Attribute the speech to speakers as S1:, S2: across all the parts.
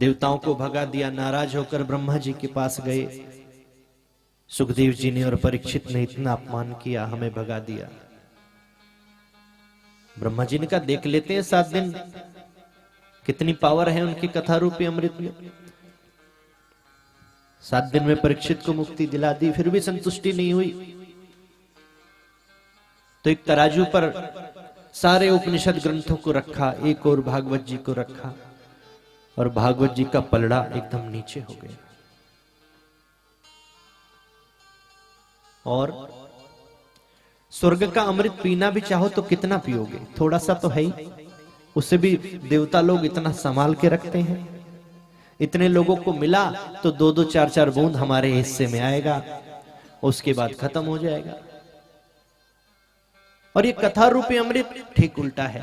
S1: देवताओं को भगा दिया, नाराज होकर ब्रह्मा जी के पास गए। सुखदेव जी ने और परीक्षित ने इतना अपमान किया, हमें भगा दिया। ब्रह्मा जी ने कहा देख लेते हैं 7 दिन कितनी पावर है उनकी कथा रूपी अमृत में। 7 दिन में परीक्षित को मुक्ति दिला दी, फिर भी संतुष्टि नहीं हुई। तो एक तराजू पर सारे उपनिषद ग्रंथों को रखा, एक और भागवत जी को रखा, और भागवत जी का पलड़ा एकदम नीचे हो गया। और स्वर्ग का अमृत पीना भी चाहो तो कितना पियोगे, थोड़ा सा तो है ही, उसे भी देवता लोग इतना संभाल के रखते हैं। इतने लोगों को मिला तो 2-2 4-4 बूंद हमारे हिस्से में आएगा, उसके बाद खत्म हो जाएगा। और ये कथा रूपी अमृत ठीक उल्टा है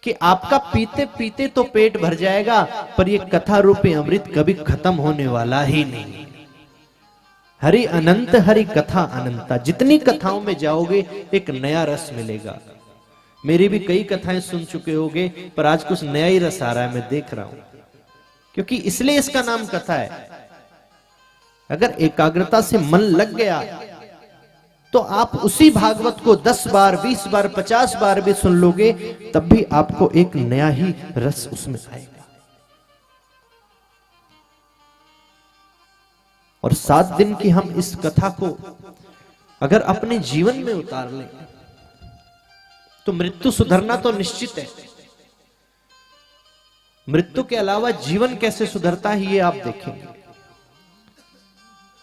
S1: कि आपका पीते पीते तो पेट भर जाएगा, पर ये कथा रूपी अमृत कभी खत्म होने वाला ही नहीं। हरि अनंत हरि कथा अनंता, जितनी कथाओं में जाओगे एक नया रस मिलेगा। मेरी भी कई कथाएं सुन चुके होगे, पर आज कुछ नया ही रस आ रहा है, मैं देख रहा हूं, क्योंकि इसलिए इसका नाम कथा है। अगर एकाग्रता से मन लग गया तो आप उसी भागवत को 10 बार 20 बार 50 बार भी सुन लोगे, तब भी आपको एक नया ही रस उसमें आएगा। और 7 दिन की हम इस कथा को अगर अपने जीवन में उतार लें तो मृत्यु सुधरना तो निश्चित है। मृत्यु के अलावा जीवन कैसे सुधरता है ये आप देखेंगे।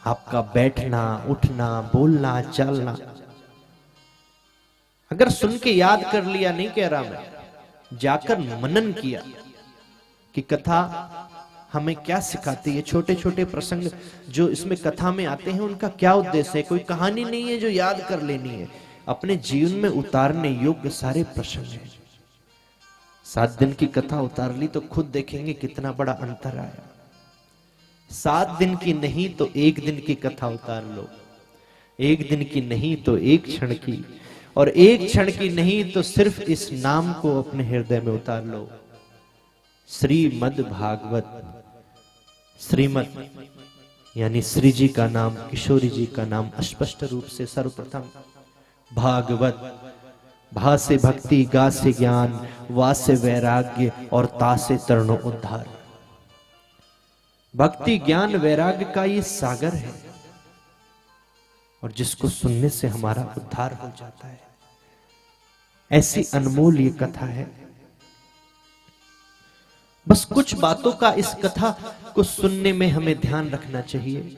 S1: आपका बैठना, उठना, बोलना, चलना, अगर सुन के याद कर लिया, नहीं कह रहा मैं, जाकर मनन किया कि कथा हमें क्या सिखाती है, छोटे छोटे प्रसंग जो इसमें कथा में आते हैं उनका क्या उद्देश्य है। कोई कहानी नहीं है जो याद कर लेनी है, अपने जीवन में उतारने योग्य सारे प्रसंग हैं। 7 दिन की कथा उतार ली तो खुद देखेंगे कितना बड़ा अंतर आया। 7 दिन की नहीं तो 1 दिन की कथा उतार लो, 1 दिन की नहीं तो 1 क्षण की, और 1 क्षण की नहीं तो सिर्फ इस नाम को अपने हृदय में उतार लो, श्रीमद् भागवत। श्रीमद् यानी श्री जी का नाम, किशोरी जी का नाम स्पष्ट रूप से सर्वप्रथम भागवत। भा से भक्ति, गा से ज्ञान, वा से वैराग्य, और ता से तरणो उद्धार। भक्ति ज्ञान वैराग्य का ये सागर है, और जिसको सुनने से हमारा उद्धार हो जाता है। ऐसी अनमोल ये कथा है। बस कुछ बातों का इस कथा को सुनने में हमें ध्यान रखना चाहिए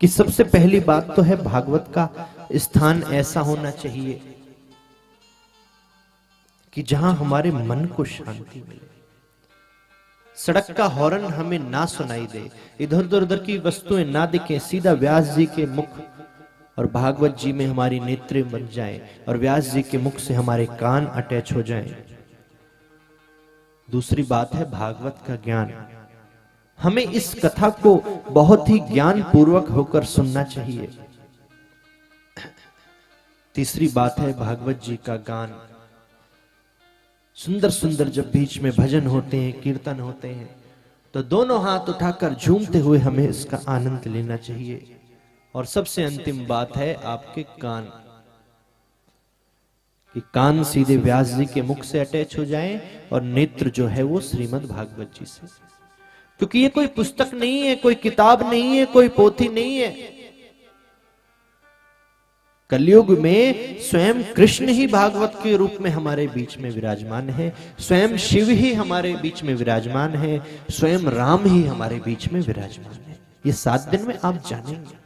S1: कि सबसे पहली बात तो है भागवत का स्थान ऐसा होना चाहिए कि जहां हमारे मन को शांति मिले। सड़क का हॉर्न हमें ना सुनाई दे, इधर उधर की वस्तुएं ना दिखें, सीधा व्यास जी के मुख और भागवत जी में हमारी नेत्रें बन जाएं, और व्यास जी के मुख से हमारे कान अटैच हो जाएं। दूसरी बात है भागवत का ज्ञान। हमें इस कथा को बहुत ही ज्ञान पूर्वक होकर सुनना चाहिए। तीसरी बात है भागवत जी का गान। सुंदर सुंदर जब बीच में भजन होते हैं, कीर्तन होते हैं, तो दोनों हाथ उठाकर झूमते हुए हमें इसका आनंद लेना चाहिए। और सबसे अंतिम बात है आपके कान, कि कान सीधे व्यास जी के मुख से अटैच हो जाएं, और नेत्र जो है वो श्रीमद् भागवत जी से। क्योंकि ये कोई पुस्तक नहीं है, कोई किताब नहीं है, कोई पोथी नहीं है। कलयुग में स्वयं कृष्ण ही भागवत के रूप में हमारे बीच में विराजमान है, स्वयं शिव ही हमारे बीच में विराजमान है, स्वयं राम ही हमारे बीच में विराजमान है। ये 7 दिन में आप जानेंगे।